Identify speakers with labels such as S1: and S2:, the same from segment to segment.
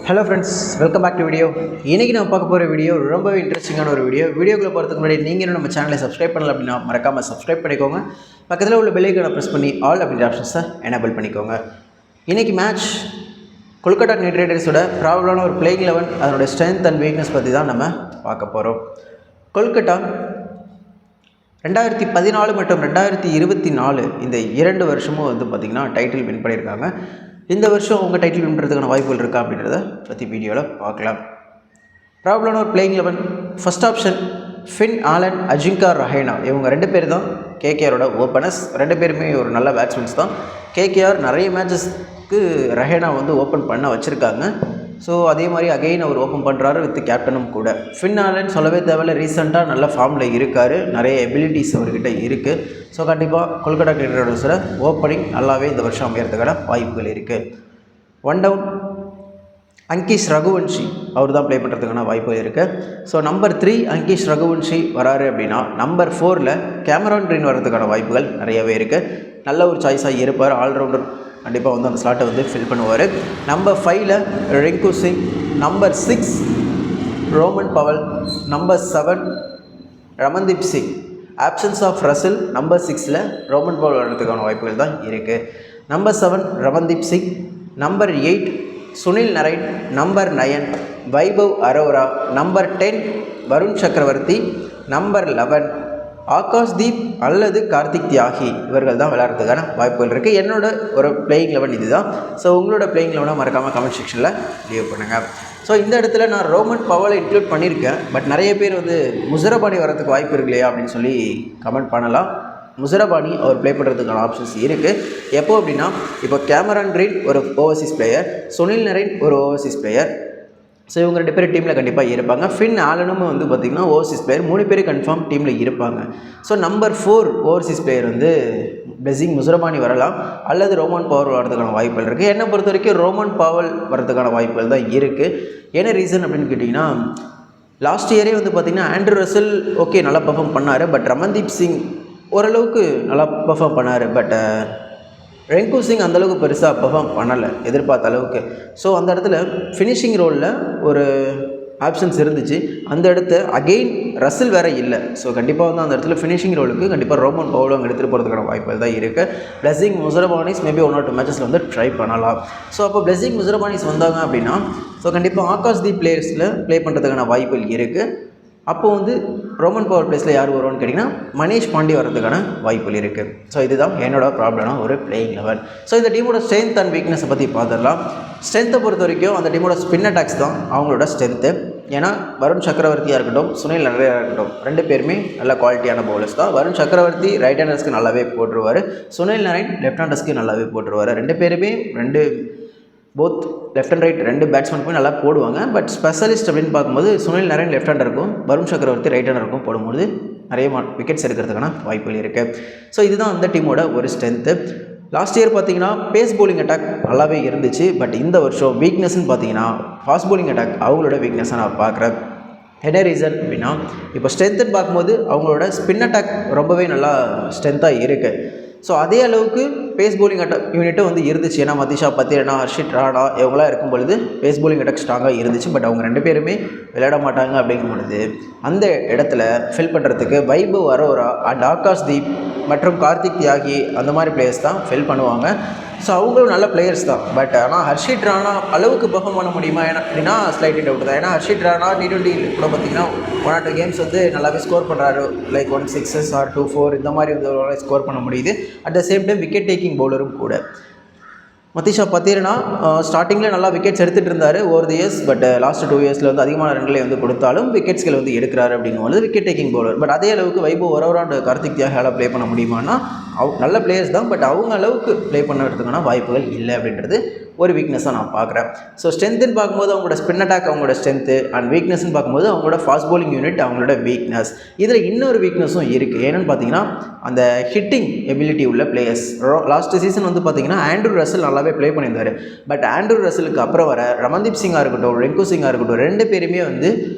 S1: Hello friends, welcome back to video. இன்றைக்கி நம்ம பார்க்க போகிற வீடியோ ரொம்பவே இன்ட்ரெஸ்டிங்கான ஒரு வீடியோக்குள்ளே போகிறதுக்கு முன்னாடி நீங்கள் நம்ம சேனலை சப்ஸ்கிரைப் பண்ணல அப்படின்னா மறக்காமல் சப்ஸ்கிரைப் பண்ணிக்கோங்க. பக்கத்தில் உள்ள பெல் ஐகானை ப்ரெஸ் பண்ணி ஆல் அப்படின்ற ஆப்ஷன்ஸை எனேபிள் பண்ணிக்கோங்க. இன்றைக்கி மேட்ச் கொல்கத்தா நைட் ரைடர்ஸோட ப்ராபபிளான ஒரு பிளேயிங் 11 அதனோட ஸ்ட்ரென்த் அண்ட் வீக்னஸ் பற்றி தான் நம்ம பார்க்க போகிறோம். கொல்கத்தா 2014 மற்றும் 2024 இந்த 2 வருஷமும் பார்த்திங்கன்னா டைட்டில் வின் பண்ணியிருக்காங்க. இந்த வருஷம் அவங்க டைட்டில் வின் பண்ணுறதுக்கான வாய்ப்புகள் இருக்கா அப்படின்றத பற்றி வீடியோவில் பார்க்கலாம். ப்ராப்ளமான ஒரு playing 11. First option Finn Allen, Ajinkya Rahane. இவங்க 2 பேர் தான் கேகேஆரோட ஓப்பனர்ஸ். 2 பேருமே ஒரு நல்ல பேட்ஸ்மேன்ஸ் தான். கேகேஆர் நிறைய மேட்சஸ்க்கு ரஹேனா ஓப்பன் பண்ண வச்சுருக்காங்க. ஸோ அதே மாதிரி அகெயின் அவர் ஓப்பன் பண்ணுறாரு வித் கேப்டனும் கூட. ஃபின் ஆலன் சொல்லவே தேவையில்ல, ரீசெண்டாக நல்ல ஃபார்மில் இருக்கார், நிறைய எபிலிட்டிஸ் அவர்கிட்ட இருக்குது. ஸோ கண்டிப்பாக கொல்கத்தா நைட் ரைடர்ஸில் ஓப்பனிங் நல்லாவே இந்த வருஷம் அமையறதுக்கான வாய்ப்புகள் இருக்குது. 1 டவுன் அங்கீஷ் ரகுவன்ஷி அவர் தான் ப்ளே பண்ணுறதுக்கான வாய்ப்புகள் இருக்குது. ஸோ நம்பர் 3 அங்கீஷ் ரகுவன்ஷி வராரு அப்படின்னா நம்பர் 4 கேமரான் கிரீன் வர்றதுக்கான வாய்ப்புகள் நிறையவே இருக்குது. நல்ல ஒரு சாய்ஸாக இருப்பார். ஆல்ரவுண்டர் கண்டிப்பாக அந்த ஸ்லாட்டை ஃபில் பண்ணுவார். Number 5 Rinku Singh, number 6 Rovman Powell, number 7 Ramandeep Singh. Options of Russell number 6 Rovman Powell வர்றதுக்கான வாய்ப்புகள் தான் இருக்குது. Number 7 Ramandeep Singh, number 8 Sunil Narine, number 9 Vaibhav Arora, number 10 Varun Chakravarthy, number 11 Akashdeep அல்லது கார்த்திக் தியாகி. இவர்கள் தான் விளையாடுறதுக்கான வாய்ப்புகள் இருக்குது. என்னோட ஒரு பிளேயிங் 11 இது தான். ஸோ உங்களோட பிளேயிங் 11 மறக்காமல் கமெண்ட் செக்ஷனில் லீவ் பண்ணுங்கள். ஸோ இந்த இடத்துல நான் ரோமன் பவலை இன்க்ளூட் பண்ணியிருக்கேன். பட் நிறைய பேர் முசரபானி வரதுக்கு வாய்ப்பு இருக்கு இல்லையா அப்படின்னு சொல்லி கமெண்ட் பண்ணலாம். முசரபானி அவர் ப்ளே பண்ணுறதுக்கான ஆப்ஷன்ஸ் இருக்குது. எப்போ அப்படின்னா, இப்போ கேமரான் கிரீன் ஒரு ஓவர்சீஸ் பிளேயர், சுனில் நரைன் ஒரு ஓவர்சீஸ் பிளேயர். ஸோ இவங்க 2 பேர் டீமில் கண்டிப்பாக இருப்பாங்க. ஃபின் ஆலனும் பார்த்திங்கன்னா ஓவர்சீஸ் பிளேயர். 3 பேர் கன்ஃபார்ம் டீமில் இருப்பாங்க. So number 4 Overseas player blessing Muzarabani வரலாம் அல்லது ரோமன் பவல் வரதுக்கான வாய்ப்புகள் இருக்குது. என்னை பொறுத்த வரைக்கும் ரோமன் பவல் வரதுக்கான வாய்ப்புகள் தான் இருக்குது. என்ன ரீசன் அப்படின்னு கேட்டிங்கன்னா, லாஸ்ட் இயரே பார்த்திங்கன்னா ஆண்ட்ரூ ரசல் ஓகே நல்லா பர்ஃபார்ம் பண்ணார். பட் ரமன்தீப் சிங் ஓரளவுக்கு நல்லா பர்ஃபார்ம் பண்ணார். பட் ரிங்கு சிங் அந்தளவுக்கு பெருசாக பர்ஃபார்ம் பண்ணலை எதிர்பார்த்த அளவுக்கு. ஸோ அந்த இடத்துல ஃபினிஷிங் ரோலில் ஒரு ஆப்ஷன்ஸ் இருந்துச்சு. அந்த இடத்த அகெயின் ரசில் வேறு இல்லை. ஸோ கண்டிப்பாக அந்த இடத்துல ஃபினிஷிங் ரோலுக்கு கண்டிப்பாக ரோமன் பவுல் அங்கே எடுத்துகிட்டு போகிறதுக்கான வாய்ப்புகள் தான் இருக்குது. பிளெஸிங் முசரபானிஸ் மேபி 1 or 2 மேட்சஸில் ட்ரை பண்ணலாம். ஸோ அப்போ பிளெஸிங் முசரபானிஸ் வந்தாங்க அப்படின்னா ஸோ கண்டிப்பாக ஆகாஷ்தீப் பிளேயர்ஸில் ப்ளே பண்ணுறதுக்கான வாய்ப்புகள் இருக்குது. அப்போது ரோமன் பவர் பிளேஸில் யார் வருவான்னு கேட்டிங்கன்னா மனிஷ் பாண்டே வரதுக்கான வாய்ப்புகள் இருக்குது. ஸோ இதுதான் என்னோட ப்ராப்ளம்னா ஒரு பிளேயிங் 11. ஸோ இந்த டீமோட ஸ்ட்ரென்த் அண்ட் வீக்னஸை பற்றி பார்த்துடலாம். ஸ்ட்ரென்த்தை பொறுத்த வரைக்கும் அந்த டீமோட ஸ்பின் அட்டாக்ஸ் தான் அவங்களோட ஸ்ட்ரென்த்து. ஏன்னா வருண் சக்கரவர்த்தியாக இருக்கட்டும், சுனில் நரையாக இருக்கட்டும், 2 பேருமே நல்ல குவாலிட்டியான பவுலர்ஸ் தான். வருண் சக்கரவர்த்தி ரைட் ஹேண்டர்ஸ்க்கு நல்லாவே போட்டுருவார், சுனில் நரைன் லெஃப்ட் ஹேண்டர்ஸ்க்கு நல்லாவே போட்டுருவார். 2 பேருமே போத் லெஃப்ட் அண்ட் ரைட் 2 பேட்ஸ்மேனுக்குமே நல்லா போடுவாங்க. பட் ஸ்பெஷலிஸ்ட் அப்படின்னு பார்க்கும்போது சுனில் நரைன் லெஃப்ட் ஹேண்டருக்கும் வருண் சக்கரவர்த்தி ரைட் ஹேண்டருக்கும் போடும்போது நிறைய விக்கெட்ஸ் எடுக்கிறதுக்கான வாய்ப்புகள் இருக்குது. ஸோ இதுதான் அந்த டீமோட ஒரு ஸ்ட்ரென்த்து. லாஸ்ட் இயர் பார்த்தீங்கன்னா பேஸ் பவுலிங் அட்டாக் நல்லாவே இருந்துச்சு. பட் இந்த வருஷம் வீக்னஸ்ன்னு பார்த்தீங்கன்னா ஃபாஸ்ட் பவுலிங் அட்டாக் அவங்களோட வீக்னஸாக நான் பார்க்குறேன். என்ன ரீசன் அப்படின்னா, இப்போ ஸ்ட்ரென்த்துன்னு பார்க்கும்போது அவங்களோட ஸ்பின் அட்டாக் ரொம்பவே நல்லா ஸ்ட்ரென்த்தாக இருக்குது. ஸோ அதே அளவுக்கு பேஸ் பவுலிங் அட்டாக் யூனிட்டும் இருந்துச்சு. ஏன்னா மதிஷா பத்திரனா, ஹர்ஷித் ராணா இவங்களாம் இருக்கும் பொழுது பேஸ் பவுலிங் அட்டாக் ஸ்ட்ராங்காக இருந்துச்சு. பட் அவங்க 2 பேருமே விளையாட மாட்டாங்க அப்படிங்கும் பொழுது அந்த இடத்துல ஃபில் பண்ணுறதுக்கு வைபவ் அரோரா அண்ட் ஆகாஷ்தீப் மற்றும் கார்த்திக் தியாகி அந்த மாதிரி பிளேயர்ஸ் தான் ஃபில் பண்ணுவாங்க. ஸோ அவங்களும் நல்ல பிளேயர்ஸ் தான். பட் ஆனால் ஹர்ஷித் ராணா அளவுக்கு பெர்ஃபார்ம் பண்ண முடியுமா அப்படின்னா ஸ்லைட்லி டவுட் தான். ஏன்னா ஹர்ஷித் ராணா T20 கூட பார்த்திங்கன்னா 1 or 2 கேம்ஸ் நல்லாவே ஸ்கோர் பண்ணுறாரு. லைக் 1 6 or 2 4 இந்த மாதிரி ஸ்கோர் பண்ண முடியுது. At the same time wicket taking பவுலரும் கூட. மதிஷா பத்திரனா ஸ்டார்டிங்கில் நல்லா விக்கெட்ஸ் எடுத்துகிட்டு இருந்தார் over the years. But last 2 இயர்ஸில் அதிகமான ரன்களை கொடுத்தாலும் விக்கெட்ஸ்களை எடுக்கிறாரு அப்படிங்கும்போது விக்கெட் டேக்கிங் பவுலர். பட் அதே அளவுக்கு வைபவ் அரோரா அண்ட் கார்த்திக் தியாகியால் ப்ளே பண்ண முடியுமானா நல்ல பிளேயர்ஸ் தான். பட் அவங்க அளவுக்கு ப்ளே பண்ணுறதுக்கான வாய்ப்புகள் இல்லை அப்படின்றது ஒரு வீக்னஸாக நான் பார்க்குறேன். ஸோ ஸ்ட்ரென்த்துன்னு பார்க்கும்போது அவங்களோட ஸ்பின் அட்டாக் அவங்களோட ஸ்ட்ரென்த்து, அண்ட் வீக்னஸ்ன்னு பார்க்கும்போது அவங்களோட ஃபாஸ்ட் பவுலிங் யூனிட் அவங்களோட வீக்னஸ். இதில் இன்னொரு வீக்னஸும் இருக்குது. என்னென்னு பார்த்தீங்கன்னா அந்த ஹிட்டிங் எபிலிட்டி உள்ள பிளேயர்ஸ். லாஸ்ட் சீசன் பார்த்தீங்கன்னா ஆண்ட்ரூ ரசல் நல்லாவே ப்ளே பண்ணியிருந்தார். பட் ஆண்ட்ரூ ரசலுக்கு அப்புறம் வர ரமன்தீப் சிங்காக இருக்கட்டும், ரிங்கு சிங்காக இருக்கட்டும், 2 பேருமே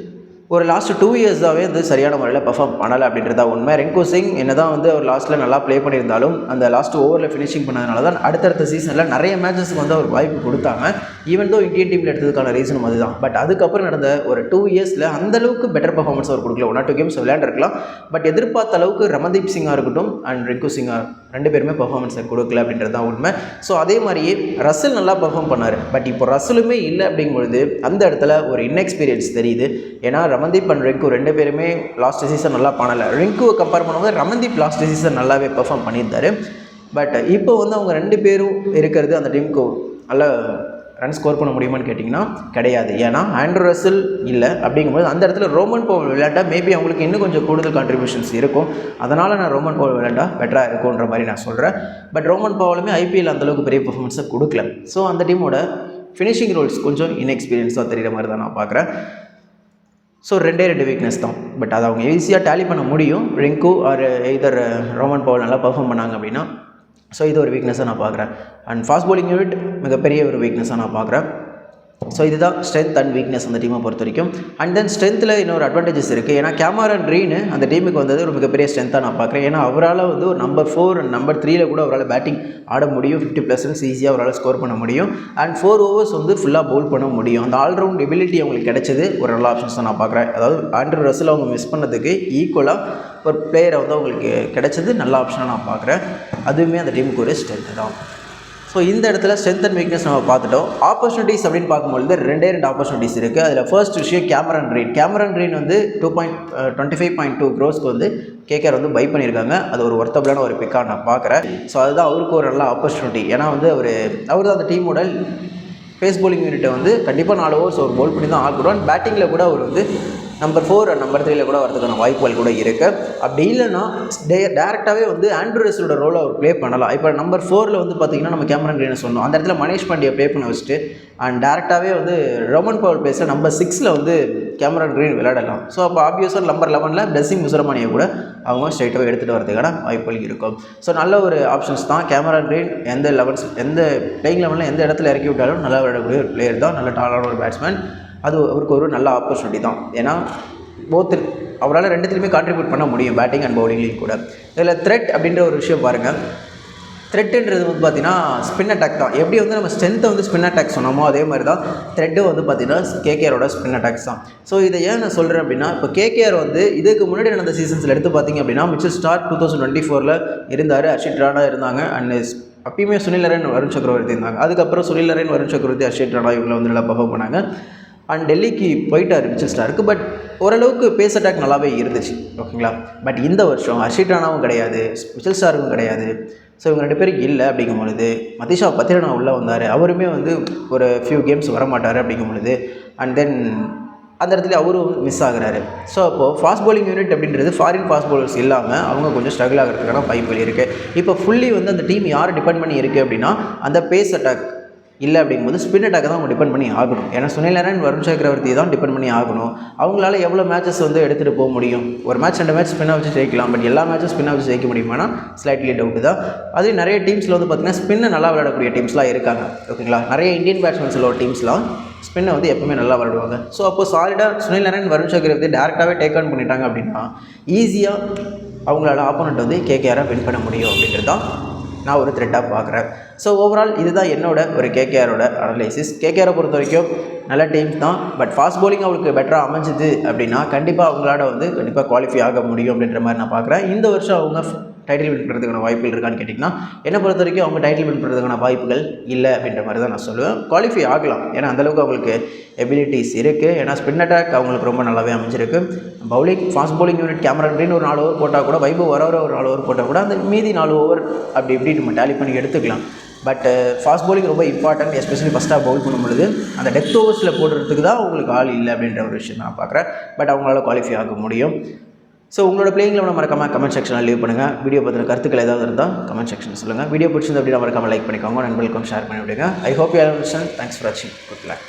S1: ஒரு லாஸ்ட் 2 இயர்ஸாகவே வந்து சரியான முறையில் பெர்ஃபார்ம் பண்ணலை அப்படின்றதா உண்மை. ரிங்கு சிங் என்ன தான் வந்து அவர் லாஸ்ட்டில் நல்லா ப்ளே பண்ணியிருந்தாலும் அந்த லாஸ்ட் ஓவரில் ஃபினிஷிங் பண்ணதுனால தான் அடுத்தடுத்த சீசனில் நிறைய மேட்சஸ்க்கு வந்து அவர் வாய்ப்பு கொடுத்தாங்க. ஈவன் தோ இந்தியன் டீமில் எடுத்ததுக்கான ரீசனும் அதுதான். பட் அதுக்கப்புறம் நடந்த ஒரு 2 இயர்ஸில் அந்தளவுக்கு பெட்டர் பர்ஃபார்மன்ஸ் அவர் கொடுக்கல. 1 or 2 கேம்ஸ் விளையாண்டுருக்கலாம். பட் எதிர்பார்த்த அளவுக்கு ரமன்தீப் சிங்காக இருக்கட்டும் அண்ட் ரிங்கு சிங்காக 2 பேருமே பர்ஃபார்மன்ஸை கொடுக்கல அப்படின்றது தான் உண்மை. ஸோ அதே மாதிரியே ரசல் நல்லா பர்ஃபார்ம் பண்ணார். பட் இப்போ ரசலுமே இல்லை அப்படிங்கும்பொழுது அந்த இடத்துல ஒரு இன்எக்ஸ்பீரியன்ஸ் தெரியுது. ஏன்னா ரமன்தீப் அண்ட் ரிங்கு 2 பேருமே லாஸ்ட் சீசன் நல்லா பண்ணலை. ரிங்குவை கம்பேர் பண்ணும்போது ரமன்தீப் லாஸ்ட் சீசன் நல்லாவே பெர்ஃபார்ம் பண்ணியிருந்தார். பட் இப்போ வந்து அவங்க 2 பேரும் இருக்கிறது அந்த டீமுக்கு நல்ல ரன் ஸ்கோர் பண்ண முடியுமான்னு கேட்டிங்கன்னா கிடையாது. ஏன்னா ஆண்ட்ரூ ரசல் இல்லை அப்படிங்கும்போது அந்த இடத்துல ரோமன் பவுல் விளையாண்டா மேபி அவங்களுக்கு இன்னும் கொஞ்சம் கூடுதல் கான்ட்ரிபியூஷன்ஸ் இருக்கும். அதனால் நான் ரோமன் பவுல் விளையாண்டா பெட்டராக இருக்குன்ற மாதிரி நான் சொல்கிறேன். பட் ரோமன் பவுலுமே ஐபிஎல் அந்தளவுக்கு பெரிய பர்ஃபார்மன்ஸை கொடுக்கல. ஸோ அந்த டீமோட ஃபினிஷிங் ரோல்ஸ் கொஞ்சம் இன்எக்ஸ்பீரியன்ஸாக தெரிகிற மாதிரி தான் நான் பார்க்குறேன். ஸோ 2 வீக்னஸ் தான். பட் அதை அவங்க ஈஸியாக டேலி பண்ண முடியும். Rinku or either Rovman Powell நல்லா பர்ஃபார்ம் பண்ணாங்க அப்படின்னா. ஸோ இது ஒரு வீக்னஸாக நான் பார்க்குறேன். அண்ட் ஃபாஸ்ட் பவுலிங் யூனிட் மிகப்பெரிய ஒரு வீக்னஸாக நான் பார்க்குறேன். ஸோ இதுதான் ஸ்ட்ரென்த் அண்ட் வீக்னஸ் அந்த டீமை பொறுத்த வரைக்கும். அண்ட் தென் ஸ்ட்ரென்த்தில் இன்னொரு அட்வான்டேஜஸ் இருக்குது. ஏன்னா கேமரன் கிரீன் அந்த டீமுக்கு வந்தது ஒரு மிகப்பெரிய ஸ்ட்ரென்த்தாக நான் பார்க்குறேன். ஏன்னா அவரால் வந்து ஒரு நம்பர் 4 அண்ட் நம்பர் 3 கூட அவரால் பேட்டிங் ஆட முடியும். 50+ ரன்ஸ் ஈஸியாக அவரால் ஸ்கோர் பண்ண முடியும். அண்ட் 4 overs வந்து ஃபுல்லாக பவுல் பண்ண முடியும். அந்த ஆல்ரவுண்ட் எபிலிட்டி அவங்களுக்கு கிடைச்சது ஒரு நல்ல ஆப்ஷன்ஸ் தான் நான் பார்க்குறேன். அதாவது ஆண்ட்ரூ ரசல் அவங்க மிஸ் பண்ணதுக்கு ஈக்குவலாக ஒரு பிளேயரை வந்து அவங்களுக்கு கிடைச்சது நல்ல ஆப்ஷனாக நான் பார்க்குறேன். அதுவுமே அந்த டீமுக்கு ஒரு ஸ்ட்ரென்த்து தான். ஸோ இந்த இடத்துல ஸ்ட்ரென்த் அண்ட் வீக்னஸ் நம்ம பார்த்துட்டோம். ஆப்பர்ச்சுனிட்டிஸ் அப்படின்னு பார்க்கும்பொழுது 2 ஆப்பர்ச்சுனிட்டிஸ் இருக்குது. அதில் ஃபர்ஸ்ட் விஷயம் கேமரன் கிரீன் வந்து 25.2 crores வந்து கேகேஆர் வந்து பை பண்ணியிருக்காங்க. அது ஒரு ஒர்த்தபிளான ஒரு பிக்காக நான் பார்க்குறேன். ஸோ அதுதான் அவருக்கு ஒரு நல்ல ஆப்பர்ச்சுனிட்டி. ஏன்னா வந்து அவர் தான் அந்த டீமோட பேஸ் பவுலிங் யூனிட்டை வந்து கண்டிப்பாக 4 overs ஒரு பவுல் பண்ணி தான் ஆகணும். பேட்டிங்கில் கூட அவர் வந்து நம்பர் 4 அண்ட் நம்பர் 3 கூட வரதுக்கான வாய்ப்புகள் கூட இருக்குது. அப்படி இல்லைன்னா டேரெக்டாகவே வந்து ஆண்ட்ரூ ரசலோட ரோலை அவர் ப்ளே பண்ணலாம். இப்போ நம்பர் 4 வந்து பார்த்திங்கன்னா நம்ம கேமரன் கிரீனை சொன்னோம். அந்த இடத்துல மனேஷ் பாண்டியை ப்ளே பண்ண வச்சுட்டு அண்ட் டேரெக்டாகவே வந்து ரோமன் பவுல் பிளேஸில் நம்பர் 6 வந்து கேமரன் கிரீன் விளையாடலாம். ஸோ அப்போ ஆப்வியஸாக நம்பர் 11 பிளெஸிங் முசரமானியை கூட அவங்க ஸ்ட்ரைட்டாகவே எடுத்துகிட்டு வரதுக்கான வாய்ப்புகள் இருக்கும். ஸோ நல்ல ஒரு ஆப்ஷன்ஸ் தான். கேமரன் கிரீன் எந்த பிளேயிங் லெவலில் எந்த இடத்துல இறக்கி விட்டாலும் நல்லா விளையாடக்கூடிய ஒரு பிளேயர் தான். நல்ல டாலான ஒரு பேட்ஸ்மேன். அது அவருக்கு ஒரு நல்ல ஆப்பர்ச்சுனிட்டி தான். ஏன்னா அவரால் 2த்துலையுமே கான்ட்ரிபியூட் பண்ண முடியும், பேட்டிங் அண்ட் பவுலிங்லேயும் கூட. இதில் த்ரெட் அப்படின்ற ஒரு விஷயம் பாருங்கள். த்ரெட்டுன்றது வந்து பார்த்திங்கன்னா ஸ்பின் அட்டாக் தான். எப்படி வந்து நம்ம ஸ்ட்ரென்த்தை வந்து ஸ்பின் அட்டாக் சொன்னோமோ அதே மாதிரி தான் த்ரெட்டு வந்து பார்த்திங்கன்னா கேகேஆரோட ஸ்பின் அட்டாக்ஸ் தான். ஸோ இதை ஏன் நான் சொல்கிறேன் அப்படின்னா, இப்போ கேகேஆர் வந்து இதுக்கு முன்னாடி நடந்த சீசன்ஸில் எடுத்து பார்த்திங்க அப்படின்னா மிச்சல் ஸ்டார்க் 2024 இருந்தார், ஹர்ஷித் ராணா இருந்தாங்க, அண்ட் அப்பயுமே சுனில் நரேன், வருண் சக்கரவர்த்தி இருந்தாங்க. அதுக்கப்புறம் சுனில் நரேன், வருண் சக்கரவர்த்தி, ஹர்ஷித் ராணா இவங்களை வந்து நல்லா பர்ஃபார்ம் பண்ணாங்க. அண்ட் டெல்லிக்கு போயிட்டார் மிச்சல் ஸ்டார்க்கு. பட் ஓரளவுக்கு பேஸ் அட்டாக் நல்லாவே இருந்துச்சு, ஓகேங்களா. பட் இந்த வருஷம் ஹர்ஷித் ராணாவும் கிடையாது, மிச்சல் ஸ்டார்க்கும் கிடையாது. ஸோ இவங்க 2 பேருக்கு இல்லை அப்படிங்கும் பொழுது மதிஷா பத்திரனா உள்ளே வந்தார். அவருமே வந்து ஒரு ஃபியூ கேம்ஸ் வரமாட்டார் அப்படிங்கும் பொழுது அண்ட் தென் அந்த இடத்துல அவரும் மிஸ் ஆகுறாரு. ஸோ அப்போது ஃபாஸ்ட் பவுலிங் யூனிட் அப்படின்றது ஃபாரின் ஃபாஸ்ட் பவுலர்ஸ் இல்லாமல் அவங்க கொஞ்சம் ஸ்ட்ரகிள் ஆகிறதுக்கான வாய்ப்புகள் இருக்குது. இப்போ ஃபுல்லி வந்து அந்த டீம் யார் டிபெண்ட் பண்ணி இருக்குது அப்படின்னா அந்த பேஸ் அட்டாக் இல்லை அப்படிங்கும்போது ஸ்பின் அட்டாக் தான் அவங்க டிபெண்ட் பண்ணி ஆகணும். ஏன்னா சுனில் நரேன், வருண் சக்கரவர்த்தி தான் டிபெண்ட் பண்ணி ஆகணும். அவங்களால எவ்வளோ மேட்சஸ் வந்து எடுத்துகிட்டு போக முடியும்? ஒரு மேட்ச் 2 மேட்ச் ஸ்பின்னாக வச்சு ஜெயிக்கலாம். பட் எல்லா மேட்சும் ஸ்பின்னாக வச்சு ஜெயிக்க முடியுமானா ஸ்லைட்லி டவுட்டு தான். அதே நிறைய டீம்ஸில் வந்து பார்த்திங்கன்னா ஸ்பின்னை நல்லா விளையாடக்கூடிய டீம்ஸ்லாம் இருக்காங்க, ஓகேங்களா. நிறைய இந்தியன் பேட்ஸ்மேன்ஸில் ஒரு டீம்ஸ்லாம் ஸ்பின்னை வந்து எப்பவுமே நல்லா விளையாடுவாங்க. ஸோ அப்போ சாலிடாக சுனில் நரேன், வருண் சக்கரவர்த்தி டேரெக்டாகவே டேக் ஆன் பண்ணிட்டாங்க அப்படின்னா ஈஸியாக அவங்களால ஆப்போனண்ட் வந்து கேகேஆரை வின் பண்ண முடியும் அப்படின்றது தான் நான் ஒரு த்ரெட்டாக பார்க்குறேன். ஸோ ஓவரால் இதுதான் என்னோட ஒரு கேகேஆரோட அனலைசிஸ். கேகேஆரை பொறுத்த வரைக்கும் நல்ல டீம்ஸ் தான். பட் ஃபாஸ்ட் பவுலிங் அவங்களுக்கு பெட்டராக அமைஞ்சுது அப்படின்னா கண்டிப்பாக அவங்களால வந்து கண்டிப்பாக குவாலிஃபை ஆக முடியும் அப்படின்ற மாதிரி நான் பார்க்குறேன். இந்த வருஷம் அவங்க டைட்டில் வின் பண்ணுறதுக்கான வாய்ப்புகள் இருக்கான்னு கேட்டிங்கன்னா என்னை பொறுத்த வரைக்கும் அவங்க டைட்டில் வின் பண்ணுறதுக்கான வாய்ப்புகள் இல்லை அப்படின்ற மாதிரி தான் நான் சொல்லுவேன். குவாலிஃபை ஆகலாம், ஏன்னா அந்தளவுக்கு அவங்களுக்கு எபிலிட்டிஸ் இருக்குது. ஏன்னா ஸ்பின் அட்டாக் அவங்களுக்கு ரொம்ப நல்லாவே அமைஞ்சிருக்கு. Bowling fast bowling unit Cameron green ஒரு 4 ஓவர் போட்டால் கூட, வைபவ் ஒரு 4 ஓவர் போட்டால் கூட அந்த மீதி 4 ஓவர் அப்படி இப்படி நம்ம டேலி பண்ணி எடுத்துக்கலாம். பட் ஃபாஸ்ட் பவுலிங் ரொம்ப இம்பார்ட்டன்ட், எஸ்பெஷலி ஃபஸ்ட்டாக பவுல் பண்ணும்பொழுது அந்த டெத் ஓவர்ஸில் போடுறதுக்கு தான் அவங்களுக்கு ஆள் இல்லை அப்படின்ற ஒரு விஷயம் நான் பார்க்குறேன். பட் அவங்களால குவாலிஃபை ஆக முடியும். ஸோ உங்களோட பிளேயிங் லெவனை மறக்காமல் கமெண்ட் செக்ஷனில் லீவ் பண்ணுங்கள். வீடியோ பற்றின கருத்துக்கள் ஏதாவது இருந்தால் கமெண்ட் செக்ஷன் சொல்லுங்கள். வீடியோ பிடிச்சிருந்து அப்படின்னா மறக்காமல் லைக் பண்ணிக்கோங்க, நண்பர்களுக்கும் ஷேர் பண்ணி விடுங்க. I hope you all understand. Thanks for வாட்சிங். Good luck.